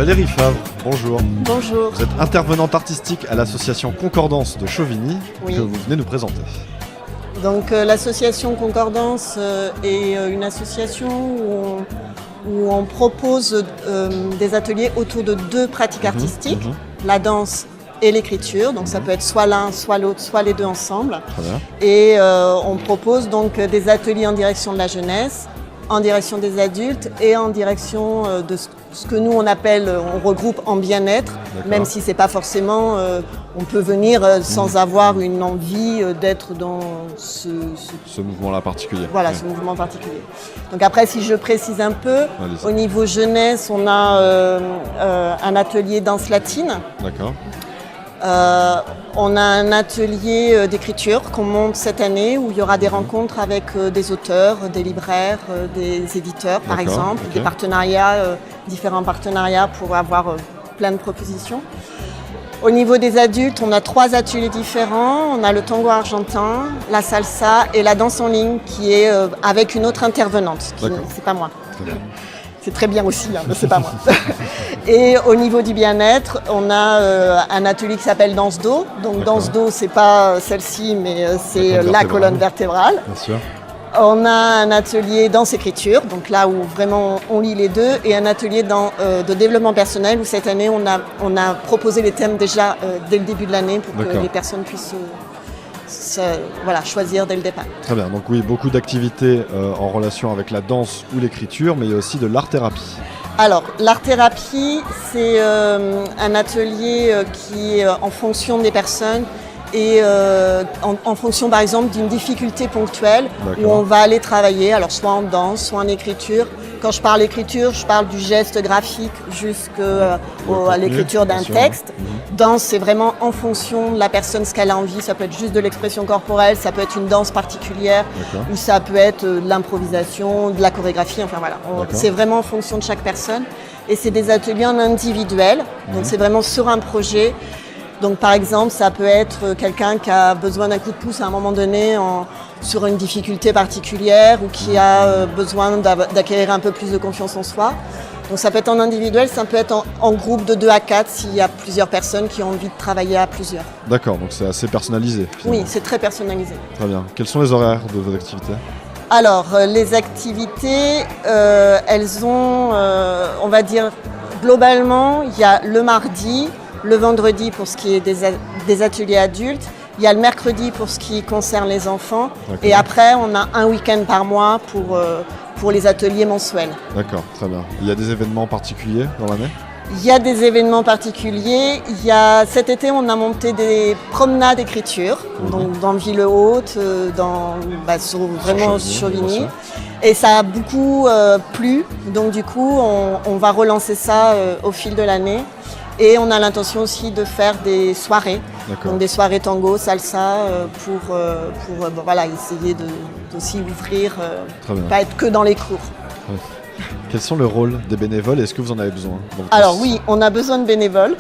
Valérie Favre, bonjour. Bonjour. Vous êtes intervenante artistique à l'association Concordance de Chauvigny, Oui. que vous venez nous présenter. Donc l'association Concordance est une association où on propose des ateliers autour de deux pratiques artistiques, la danse et l'écriture. Donc ça peut être soit l'un, soit l'autre, soit les deux ensemble. Très bien. Et on propose donc des ateliers en direction de la jeunesse, en direction des adultes et en direction de ce que nous on appelle, on regroupe en bien-être, même si c'est pas forcément, on peut venir sans avoir une envie d'être dans ce mouvement-là particulier. Voilà, Ouais. ce mouvement particulier. Donc après, si je précise un peu, Allez-y. au niveau jeunesse, on a un atelier danse latine. D'accord. On a un atelier d'écriture qu'on monte cette année où il y aura des rencontres avec des auteurs, des libraires, des éditeurs par D'accord, exemple, ok. des partenariats, différents partenariats pour avoir plein de propositions. Au niveau des adultes, on a 3 ateliers différents. On a le tango argentin, la salsa et la danse en ligne qui est avec une autre intervenante. D'accord. C'est pas moi. Très bien. C'est très bien aussi, hein, mais c'est pas moi. Et au niveau du bien-être, on a un atelier qui s'appelle Danse d'eau. Donc D'accord. Danse d'eau, c'est pas celle-ci, mais c'est colonne la vertébrale. colonne vertébrale. Bien sûr. On a un atelier danse-écriture, donc là où vraiment on lit les deux, et un atelier de développement personnel où cette année on a proposé les thèmes déjà dès le début de l'année pour que D'accord. les personnes puissent choisir dès le départ. Très bien. Donc oui, beaucoup d'activités en relation avec la danse ou l'écriture, mais il y a aussi de l'art-thérapie. Alors, l'art-thérapie, c'est un atelier qui est en fonction des personnes et en fonction, par exemple, d'une difficulté ponctuelle où D'accord. on va aller travailler, alors soit en danse, soit en écriture. Quand je parle écriture, je parle du geste graphique jusqu'à l'écriture d'un bien sûr. texte. Danse, c'est vraiment en fonction de la personne, ce qu'elle a envie. Ça peut être juste de l'expression corporelle, ça peut être une danse particulière, D'accord. ou ça peut être de l'improvisation, de la chorégraphie, enfin voilà. D'accord. C'est vraiment en fonction de chaque personne. Et c'est des ateliers en individuel, donc c'est vraiment sur un projet. Donc par exemple, ça peut être quelqu'un qui a besoin d'un coup de pouce à un moment donné sur une difficulté particulière ou qui a besoin d'acquérir un peu plus de confiance en soi. Donc ça peut être en individuel, ça peut être en groupe de 2 à 4 s'il y a plusieurs personnes qui ont envie de travailler à plusieurs. D'accord, donc c'est assez personnalisé. Finalement. Oui, c'est très personnalisé. Très bien. Quels sont les horaires de vos activités? Alors, les activités, elles ont, on va dire, globalement, il y a le mardi, le vendredi pour ce qui est des ateliers adultes, il y a le mercredi pour ce qui concerne les enfants, D'accord. et après, on a un week-end par mois pour les ateliers mensuels. D'accord, très bien. Il y a des événements particuliers dans l'année? Il y a des événements particuliers. Cet été, on a monté des promenades écriture, donc dans Ville-Haute, vraiment Chauvigny, Chauvigny. bien sûr. Et ça a beaucoup plu. Donc du coup, on va relancer ça au fil de l'année. Et on a l'intention aussi de faire des soirées, D'accord. donc des soirées tango, salsa, pour essayer d'aussi ouvrir, Très bien. pas être que dans les cours. Quels sont le rôle des bénévoles et est-ce que vous en avez besoin dans votre Alors association? oui, on a besoin de bénévoles,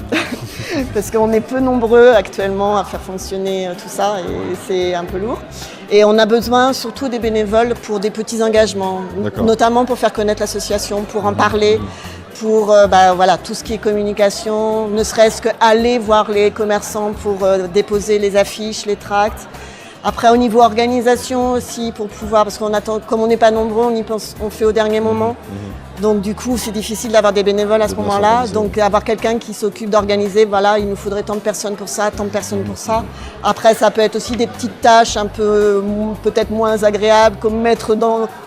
parce qu'on est peu nombreux actuellement à faire fonctionner tout ça et c'est un peu lourd. Et on a besoin surtout des bénévoles pour des petits engagements, D'accord. notamment pour faire connaître l'association, pour en parler, pour tout ce qui est communication, ne serait-ce qu'aller voir les commerçants pour déposer les affiches, les tracts. Après, au niveau organisation aussi, pour pouvoir, parce qu'on attend, comme on n'est pas nombreux, on y pense, on fait au dernier moment. Donc du coup, c'est difficile d'avoir des bénévoles à ce De bien moment-là. s'organiser. Donc avoir quelqu'un qui s'occupe d'organiser, voilà, il nous faudrait tant de personnes pour ça, tant de personnes pour ça. Après, ça peut être aussi des petites tâches un peu peut-être moins agréables, comme mettre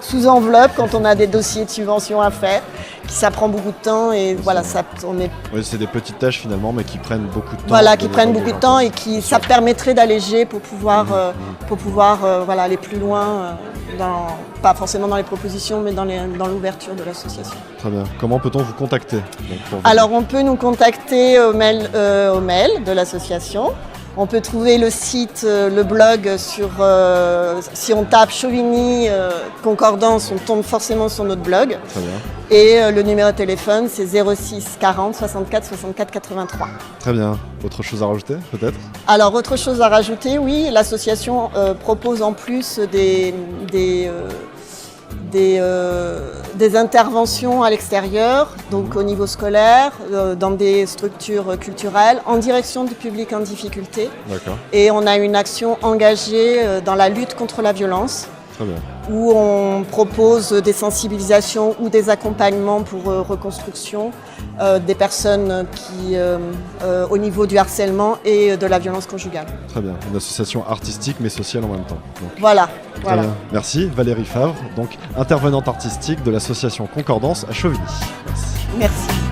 sous enveloppe quand on a des dossiers de subvention à faire, ça prend beaucoup de temps et voilà, Oui, c'est des petites tâches finalement, mais qui prennent beaucoup de temps. voilà, qui prennent beaucoup de temps et ça permettrait d'alléger pour pouvoir, aller plus loin, pas forcément dans les propositions, mais dans l'ouverture de l'association. Très bien. Comment peut-on vous contacter Alors, on peut nous contacter au mail de l'association. On peut trouver le site, le blog si on tape Chauvigny Concordance, on tombe forcément sur notre blog. Très bien. Et le numéro de téléphone, c'est 06 40 64 64 83. Très bien. Autre chose à rajouter, peut-être? Alors, autre chose à rajouter, oui, l'association propose en plus des interventions à l'extérieur, donc au niveau scolaire, dans des structures culturelles, en direction du public en difficulté. D'accord. Et on a une action engagée dans la lutte contre la violence. Très bien. Où on propose des sensibilisations ou des accompagnements pour reconstruction des personnes qui, au niveau du harcèlement et de la violence conjugale. Très bien, une association artistique mais sociale en même temps. Donc, voilà. très bien. Merci Valérie Favre, donc intervenante artistique de l'association Concordance à Chauvigny. Merci. Merci.